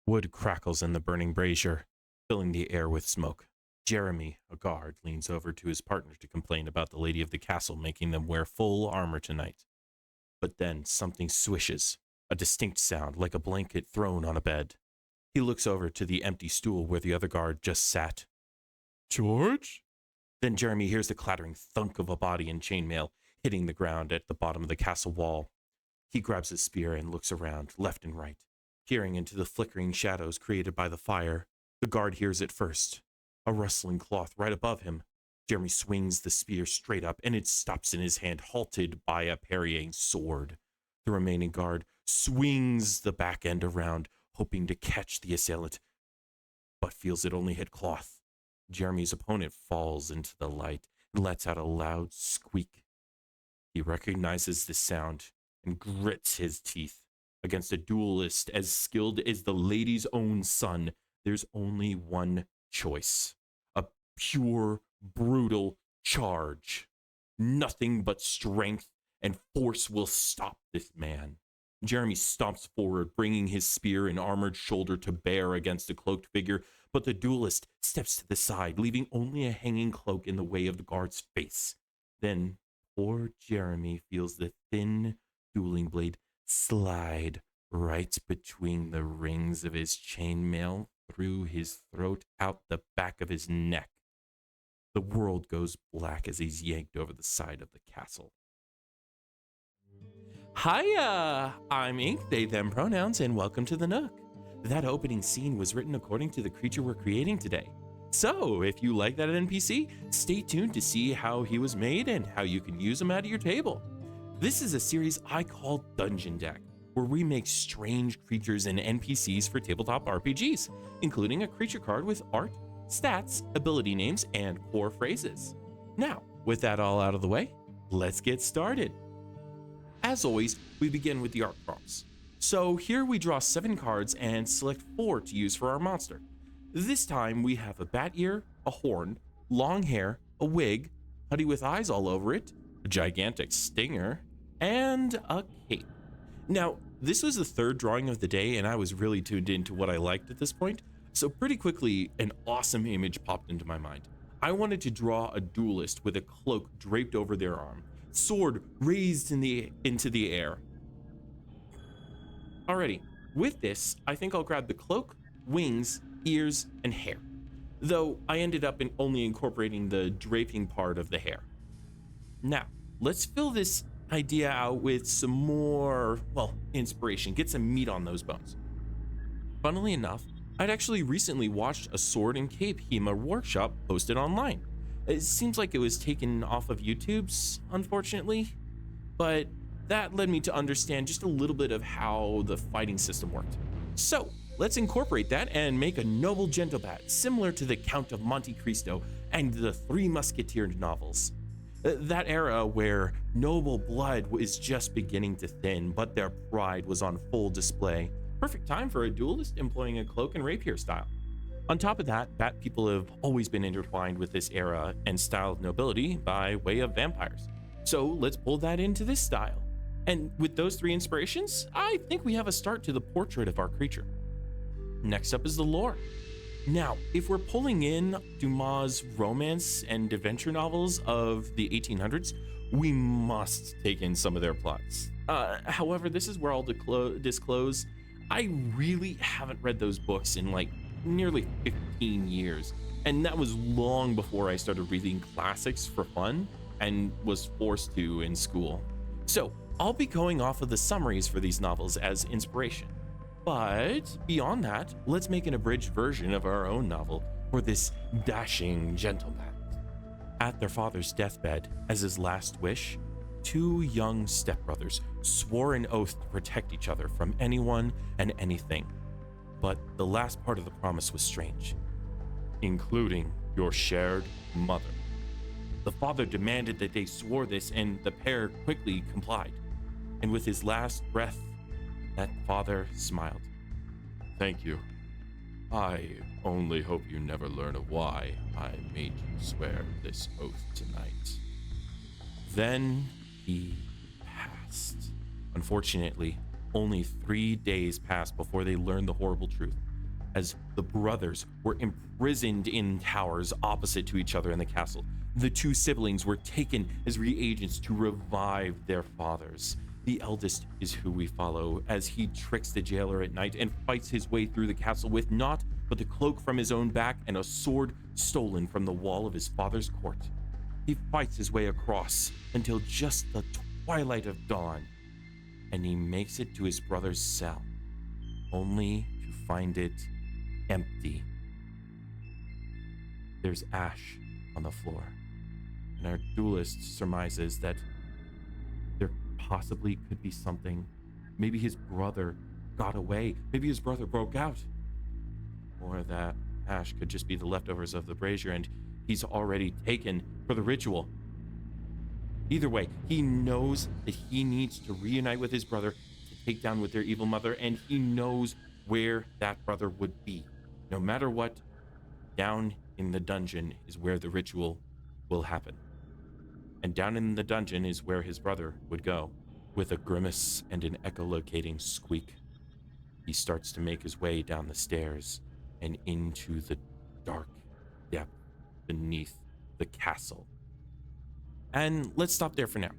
Wood crackles in the burning brazier, filling the air with smoke. Jeremy, a guard, leans over to his partner to complain about the lady of the castle making them wear full armor tonight. But then something swishes, a distinct sound like a blanket thrown on a bed. He looks over to the empty stool where the other guard just sat. George? Then Jeremy hears the clattering thunk of a body in chainmail hitting the ground at the bottom of the castle wall. He grabs his spear and looks around, left and right, peering into the flickering shadows created by the fire. The guard hears it first, a rustling cloth right above him. Jeremy swings the spear straight up, and it stops in his hand, halted by a parrying sword. The remaining guard swings the back end around, hoping to catch the assailant, but feels it only hit cloth. Jeremy's opponent falls into the light and lets out a loud squeak. He recognizes the sound and grits his teeth. Against a duelist as skilled as the lady's own son, there's only one choice: a pure, brutal charge. Nothing but strength and force will stop this man. Jeremy stomps forward, bringing his spear and armored shoulder to bear against the cloaked figure, but the duelist steps to the side, leaving only a hanging cloak in the way of the guard's face. Then poor Jeremy feels the thin dueling blade slide right between the rings of his chainmail, through his throat, out the back of his neck. The world goes black as he's yanked over the side of the castle. Hiya! I'm Ink, they, them pronouns, and welcome to the Nook. That opening scene was written according to the creature we're creating today. So, if you like that NPC, stay tuned to see how he was made and how you can use him out of your table. This is a series I call Dungeon Deck, where we make strange creatures and NPCs for tabletop RPGs, including a creature card with art, stats, ability names, and core phrases. Now, with that all out of the way, let's get started. As always, we begin with the art prompts. So here we draw 7 cards and select 4 to use for our monster. This time we have a bat ear, a horn, long hair, a wig, putty with eyes all over it, a gigantic stinger, and a cape. Now, this was the 3rd drawing of the day, and I was really tuned into what I liked at this point, so pretty quickly an awesome image popped into my mind. I wanted to draw a duelist with a cloak draped over their arm, sword raised into the air. Alrighty, with this, I think I'll grab the cloak, wings, ears, and hair, though I ended up only incorporating the draping part of the hair. Now, let's fill this idea out with some more, inspiration, get some meat on those bones. Funnily enough, I'd actually recently watched a sword and cape HEMA workshop posted online. It seems like it was taken off of YouTube's, unfortunately, but that led me to understand just a little bit of how the fighting system worked. So let's incorporate that and make a noble Gentlebat similar to the Count of Monte Cristo and the Three Musketeers novels. That era where noble blood was just beginning to thin, but their pride was on full display. Perfect time for a duelist employing a cloak and rapier style. On top of that, bat people have always been intertwined with this era and style of nobility by way of vampires. So let's pull that into this style. And with those 3 inspirations, I think we have a start to the portrait of our creature. Next up is the lore. Now, if we're pulling in Dumas' romance and adventure novels of the 1800s, we must take in some of their plots. However, this is where I'll disclose, I really haven't read those books in nearly 15 years, and that was long before I started reading classics for fun and was forced to in school. So I'll be going off of the summaries for these novels as inspiration. But beyond that, let's make an abridged version of our own novel for this dashing gentleman. At their father's deathbed, as his last wish, 2 young stepbrothers swore an oath to protect each other from anyone and anything. But the last part of the promise was strange, including your shared mother. The father demanded that they swore this, and the pair quickly complied. And with his last breath, that father smiled. Thank you. I only hope you never learn of why I made you swear this oath tonight. Then he passed. Unfortunately, only 3 days passed before they learned the horrible truth. as the brothers were imprisoned in towers opposite to each other in the castle. The two siblings were taken as reagents to revive their fathers. The eldest is who we follow as he tricks the jailer at night and fights his way through the castle with naught but the cloak from his own back and a sword stolen from the wall of his father's court. He fights his way across until just the twilight of dawn, and he makes it to his brother's cell, only to find it empty. There's ash on the floor, and our duelist surmises that there possibly could be something. Maybe his brother got away. Maybe his brother broke out. Or that ash could just be the leftovers of the brazier and he's already taken for the ritual. Either way, he knows that he needs to reunite with his brother to take down with their evil mother, and he knows where that brother would be. No matter what, down in the dungeon is where the ritual will happen. And down in the dungeon is where his brother would go. With a grimace and an echolocating squeak, he starts to make his way down the stairs and into the dark depth beneath the castle. And let's stop there for now.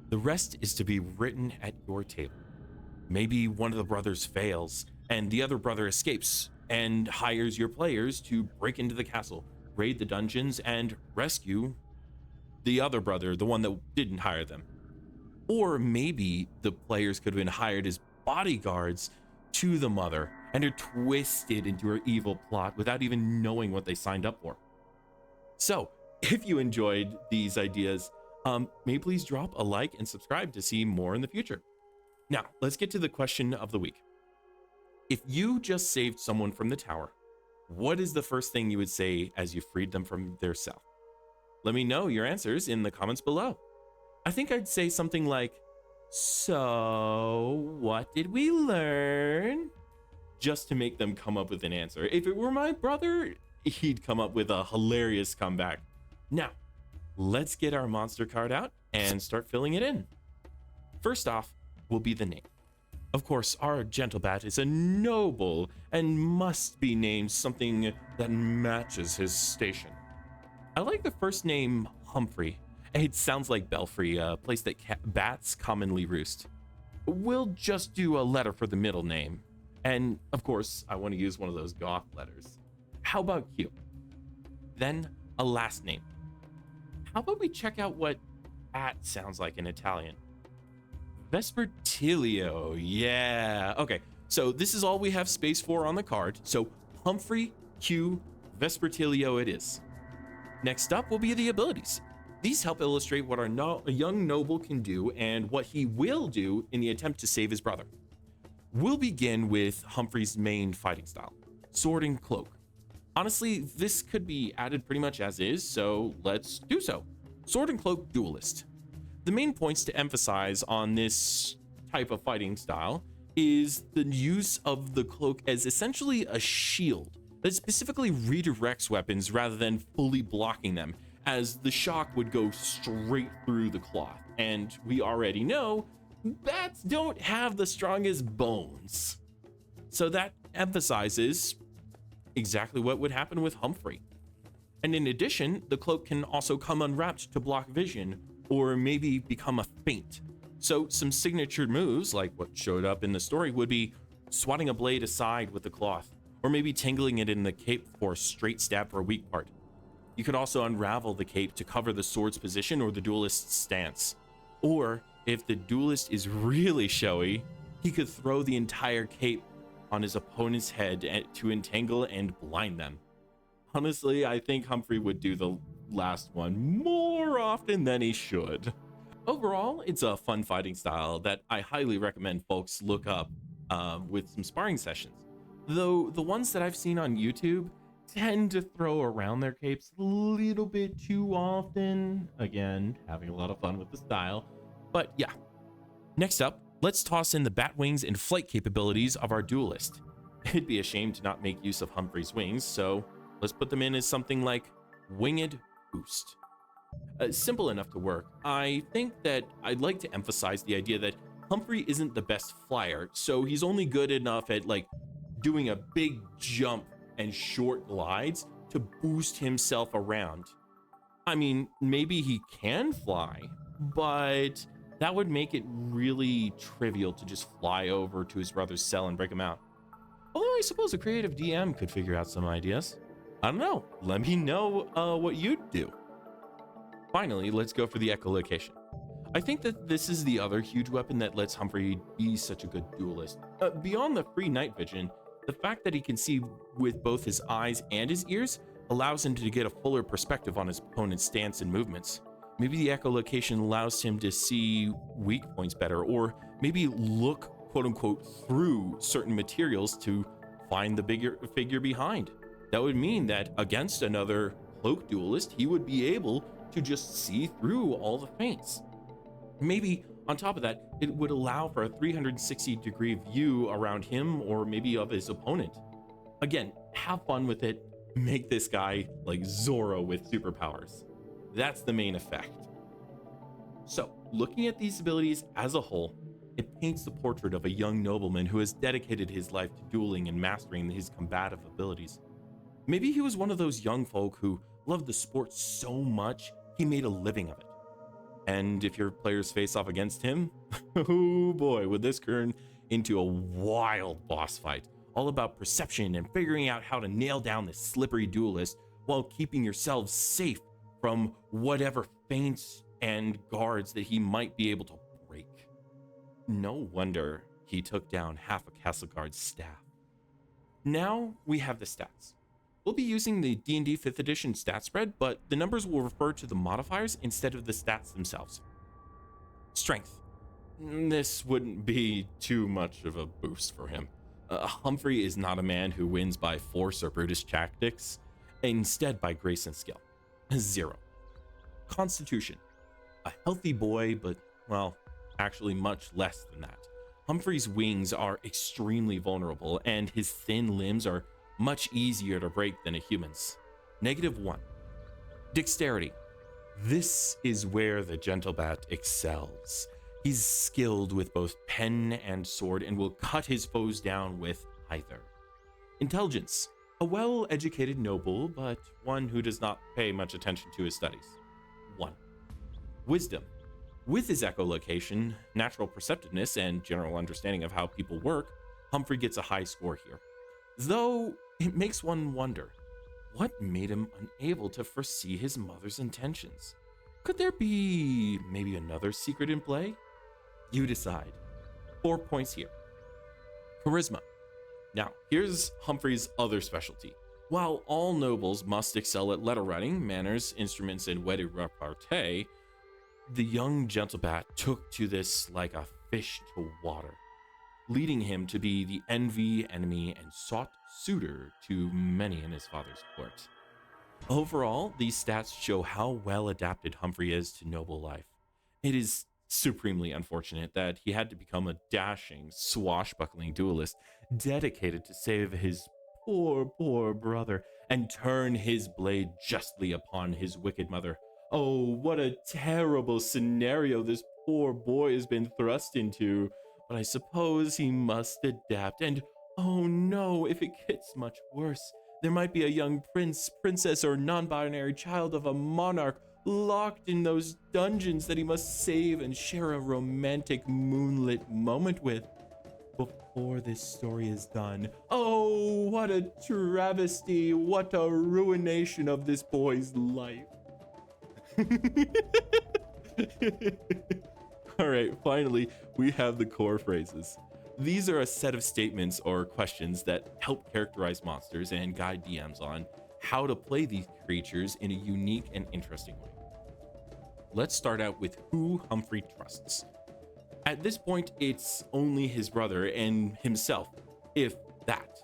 The rest is to be written at your table. Maybe one of the brothers fails and the other brother escapes and hires your players to break into the castle, raid the dungeons, and rescue the other brother, the one that didn't hire them. Or maybe the players could have been hired as bodyguards to the mother and are twisted into her evil plot without even knowing what they signed up for. So, if you enjoyed these ideas, may please drop a like and subscribe to see more in the future. Now, let's get to the question of the week. If you just saved someone from the tower, what is the first thing you would say as you freed them from their cell? Let me know your answers in the comments below. I think I'd say something like, "So, what did we learn?" Just to make them come up with an answer. If it were my brother, he'd come up with a hilarious comeback. Now, let's get our monster card out and start filling it in. First off will be the name. Of course, our Gentlebat is a noble and must be named something that matches his station. I like the first name, Humphrey. It sounds like Belfry, a place that bats commonly roost. We'll just do a letter for the middle name. And of course, I want to use one of those goth letters. How about Q? Then a last name. How about we check out what at sounds like in Italian? Vespertilio, yeah. Okay, so this is all we have space for on the card. So Humphrey, Q, Vespertilio it is. Next up will be the abilities. These help illustrate what a young noble can do and what he will do in the attempt to save his brother. We'll begin with Humphrey's main fighting style, sword and cloak. Honestly, this could be added pretty much as is, so let's do so. Sword and cloak duelist. The main points to emphasize on this type of fighting style is the use of the cloak as essentially a shield that specifically redirects weapons rather than fully blocking them, as the shock would go straight through the cloth. And we already know bats don't have the strongest bones. So that emphasizes exactly what would happen with Humphrey. And in addition, the cloak can also come unwrapped to block vision or maybe become a feint. So some signature moves, like what showed up in the story, would be swatting a blade aside with the cloth, or maybe tangling it in the cape for a straight stab for a weak part. You could also unravel the cape to cover the sword's position or the duelist's stance. Or if the duelist is really showy, he could throw the entire cape on his opponent's head to entangle and blind them. Honestly, I think Humphrey would do the last one more often than he should. Overall, it's a fun fighting style that I highly recommend folks look up with some sparring sessions. Though the ones that I've seen on YouTube tend to throw around their capes a little bit too often. Again, having a lot of fun with the style. But yeah. Next up, let's toss in the bat wings and flight capabilities of our duelist. It'd be a shame to not make use of Humphrey's wings, so let's put them in as something like Winged Boost. Simple enough to work. I think that I'd like to emphasize the idea that Humphrey isn't the best flyer, so he's only good enough at like doing a big jump and short glides to boost himself around. I mean, maybe he can fly, but that would make it really trivial to just fly over to his brother's cell and break him out. Although I suppose a creative DM could figure out some ideas. I don't know. Let me know what you'd do. Finally, let's go for the echolocation. I think that this is the other huge weapon that lets Humphrey be such a good duelist. Beyond the free night vision, the fact that he can see with both his eyes and his ears allows him to get a fuller perspective on his opponent's stance and movements. Maybe the echolocation allows him to see weak points better, or maybe look quote unquote through certain materials to find the bigger figure behind. That would mean that against another cloak duelist, he would be able to just see through all the feints. Maybe on top of that, it would allow for a 360-degree view around him or maybe of his opponent. Again, have fun with it. Make this guy like Zorro with superpowers. That's the main effect. So, looking at these abilities as a whole, it paints the portrait of a young nobleman who has dedicated his life to dueling and mastering his combative abilities. Maybe he was one of those young folk who loved the sport so much he made a living of it. And if your players face off against him, oh boy, would this turn into a wild boss fight, all about perception and figuring out how to nail down this slippery duelist while keeping yourselves safe from whatever feints and guards that he might be able to break. No wonder he took down half a castle guard's staff. Now we have the stats. We'll be using the D&D 5th edition stat spread, but the numbers will refer to the modifiers instead of the stats themselves. Strength. This wouldn't be too much of a boost for him. Humphrey is not a man who wins by force or brutish tactics, instead by grace and skill. 0. Constitution. A healthy boy, but, well, actually much less than that. Humphrey's wings are extremely vulnerable, and his thin limbs are much easier to break than a human's. -1. Dexterity. This is where the Gentlebat excels. He's skilled with both pen and sword and will cut his foes down with either. Intelligence. A well-educated noble, but one who does not pay much attention to his studies. 1. Wisdom. With his echolocation, natural perceptiveness, and general understanding of how people work, Humphrey gets a high score here. Though it makes one wonder, what made him unable to foresee his mother's intentions? Could there be maybe another secret in play? You decide. 4 points here. Charisma. Now, here's Humphrey's other specialty. While all nobles must excel at letter writing, manners, instruments, and wedded repartee, the young Gentlebat took to this like a fish to water, leading him to be the envy, enemy, and sought suitor to many in his father's court. Overall, these stats show how well adapted Humphrey is to noble life. It is supremely unfortunate that he had to become a dashing, swashbuckling duelist dedicated to save his poor brother and turn his blade justly upon his wicked mother. Oh, what a terrible scenario this poor boy has been thrust into. But I suppose he must adapt, and oh no, if it gets much worse, there might be a young prince, princess, or non-binary child of a monarch locked in those dungeons that he must save and share a romantic moonlit moment with before this story is done. Oh, what a travesty, what a ruination of this boy's life. All right, finally, we have the core phrases. These are a set of statements or questions that help characterize monsters and guide DMs on how to play these creatures in a unique and interesting way. Let's start out with who Humphrey trusts. At this point, it's only his brother and himself, if that.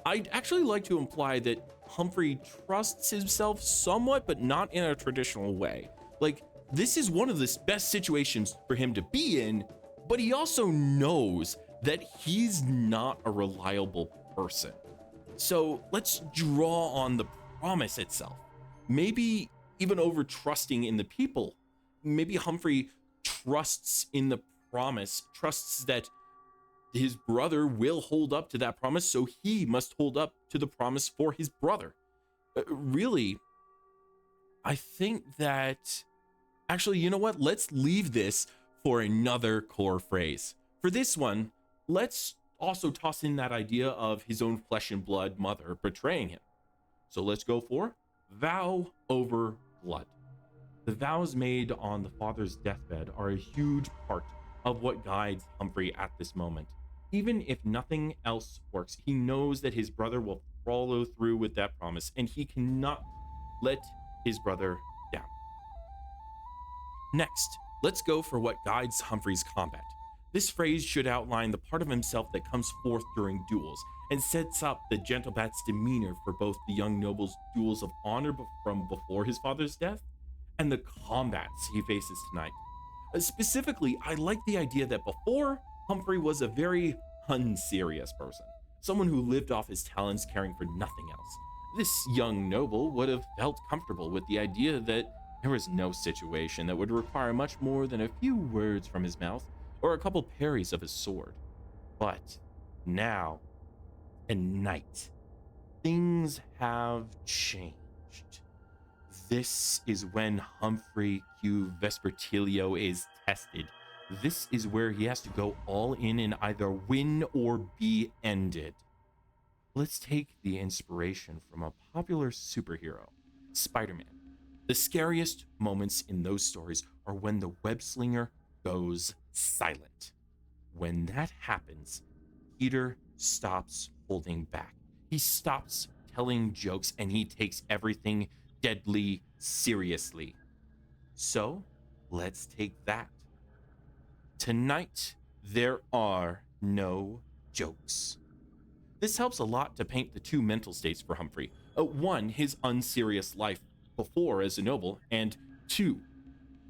I'd actually like to imply that Humphrey trusts himself somewhat, but not in a traditional way. Like, this is one of the best situations for him to be in, but he also knows that he's not a reliable person. So let's draw on the promise itself. Maybe even over trusting in the people. Maybe Humphrey trusts in the promise, trusts that his brother will hold up to that promise, so he must hold up to the promise for his brother. Really, I think that actually, you know what? Let's leave this for another core phrase. For this one, let's also toss in that idea of his own flesh and blood mother betraying him. So let's go for vow over blood. The vows made on the father's deathbed are a huge part of what guides Humphrey at this moment. Even if nothing else works, he knows that his brother will follow through with that promise, and he cannot let his brother down. Next, let's go for what guides Humphrey's combat. This phrase should outline the part of himself that comes forth during duels and sets up the Gentlebat's demeanor for both the young noble's duels of honor from before his father's death and the combats he faces tonight. Specifically, I like the idea that before, Humphrey was a very unserious person, someone who lived off his talents, caring for nothing else. This young noble would have felt comfortable with the idea that there was no situation that would require much more than a few words from his mouth or a couple parries of his sword. But now, tonight, things have changed. This is when Humphrey Q. Vespertilio is tested. This is where he has to go all in and either win or be ended. Let's take the inspiration from a popular superhero, Spider-Man. The scariest moments in those stories are when the web slinger goes silent. When that happens, Peter stops holding back. He stops telling jokes and he takes everything deadly seriously. So let's take that. Tonight, there are no jokes. This helps a lot to paint the two mental states for Humphrey. One, his unserious life before as a noble, and two,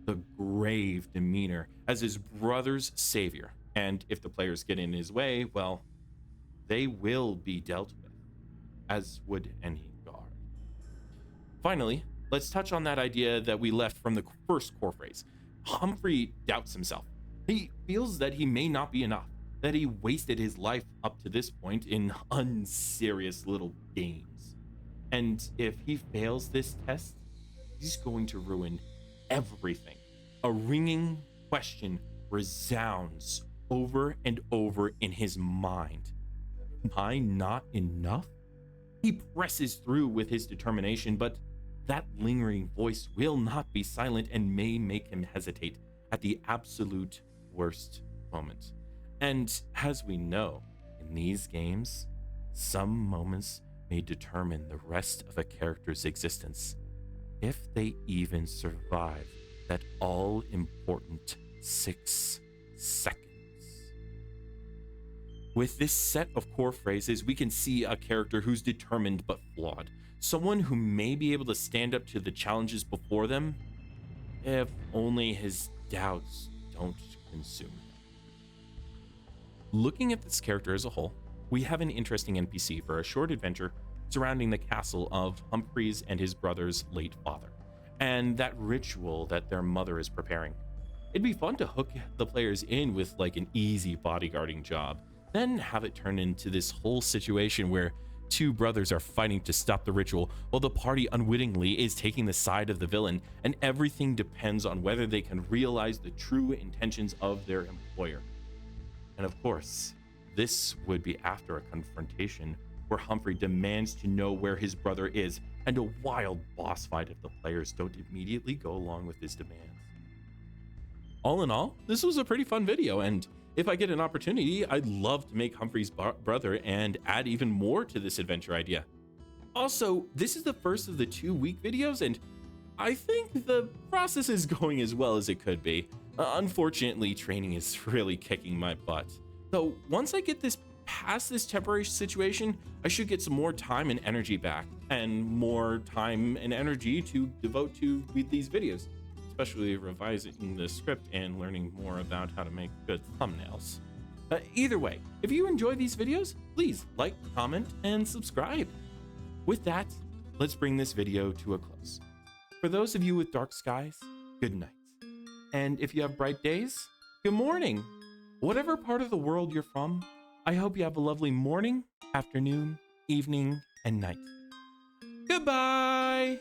the grave demeanor as his brother's savior. And if the players get in his way, well, they will be dealt with, as would any guard. Finally, let's touch on that idea that we left from the first core phrase. Humphrey doubts himself. He feels that he may not be enough, that he wasted his life up to this point in unserious little games. And if he fails this test, he's going to ruin everything. A ringing question resounds over and over in his mind. Am I not enough? He presses through with his determination, but that lingering voice will not be silent and may make him hesitate at the absolute worst moment. And as we know, in these games, some moments may determine the rest of a character's existence, if they even survive that all-important 6 seconds. With this set of core phrases, we can see a character who's determined but flawed, someone who may be able to stand up to the challenges before them, if only his doubts don't consume him. Looking at this character as a whole, we have an interesting NPC for a short adventure surrounding the castle of Humphreys and his brother's late father, and that ritual that their mother is preparing. It'd be fun to hook the players in with like an easy bodyguarding job, then have it turn into this whole situation where two brothers are fighting to stop the ritual while the party unwittingly is taking the side of the villain, and everything depends on whether they can realize the true intentions of their employer. And of course, this would be after a confrontation where Humphrey demands to know where his brother is, and a wild boss fight if the players don't immediately go along with his demands. All in all, this was a pretty fun video, and if I get an opportunity, I'd love to make Humphrey's brother and add even more to this adventure idea. Also, this is the first of the 2-week videos, and I think the process is going as well as it could be. Unfortunately, training is really kicking my butt. So once I get this past this temporary situation, I should get some more time and energy back, and more time and energy to devote to these videos, especially revising the script and learning more about how to make good thumbnails. Either way, if you enjoy these videos, please like, comment, and subscribe. With that, let's bring this video to a close. For those of you with dark skies, good night. And if you have bright days, good morning. Whatever part of the world you're from, I hope you have a lovely morning, afternoon, evening, and night. Goodbye!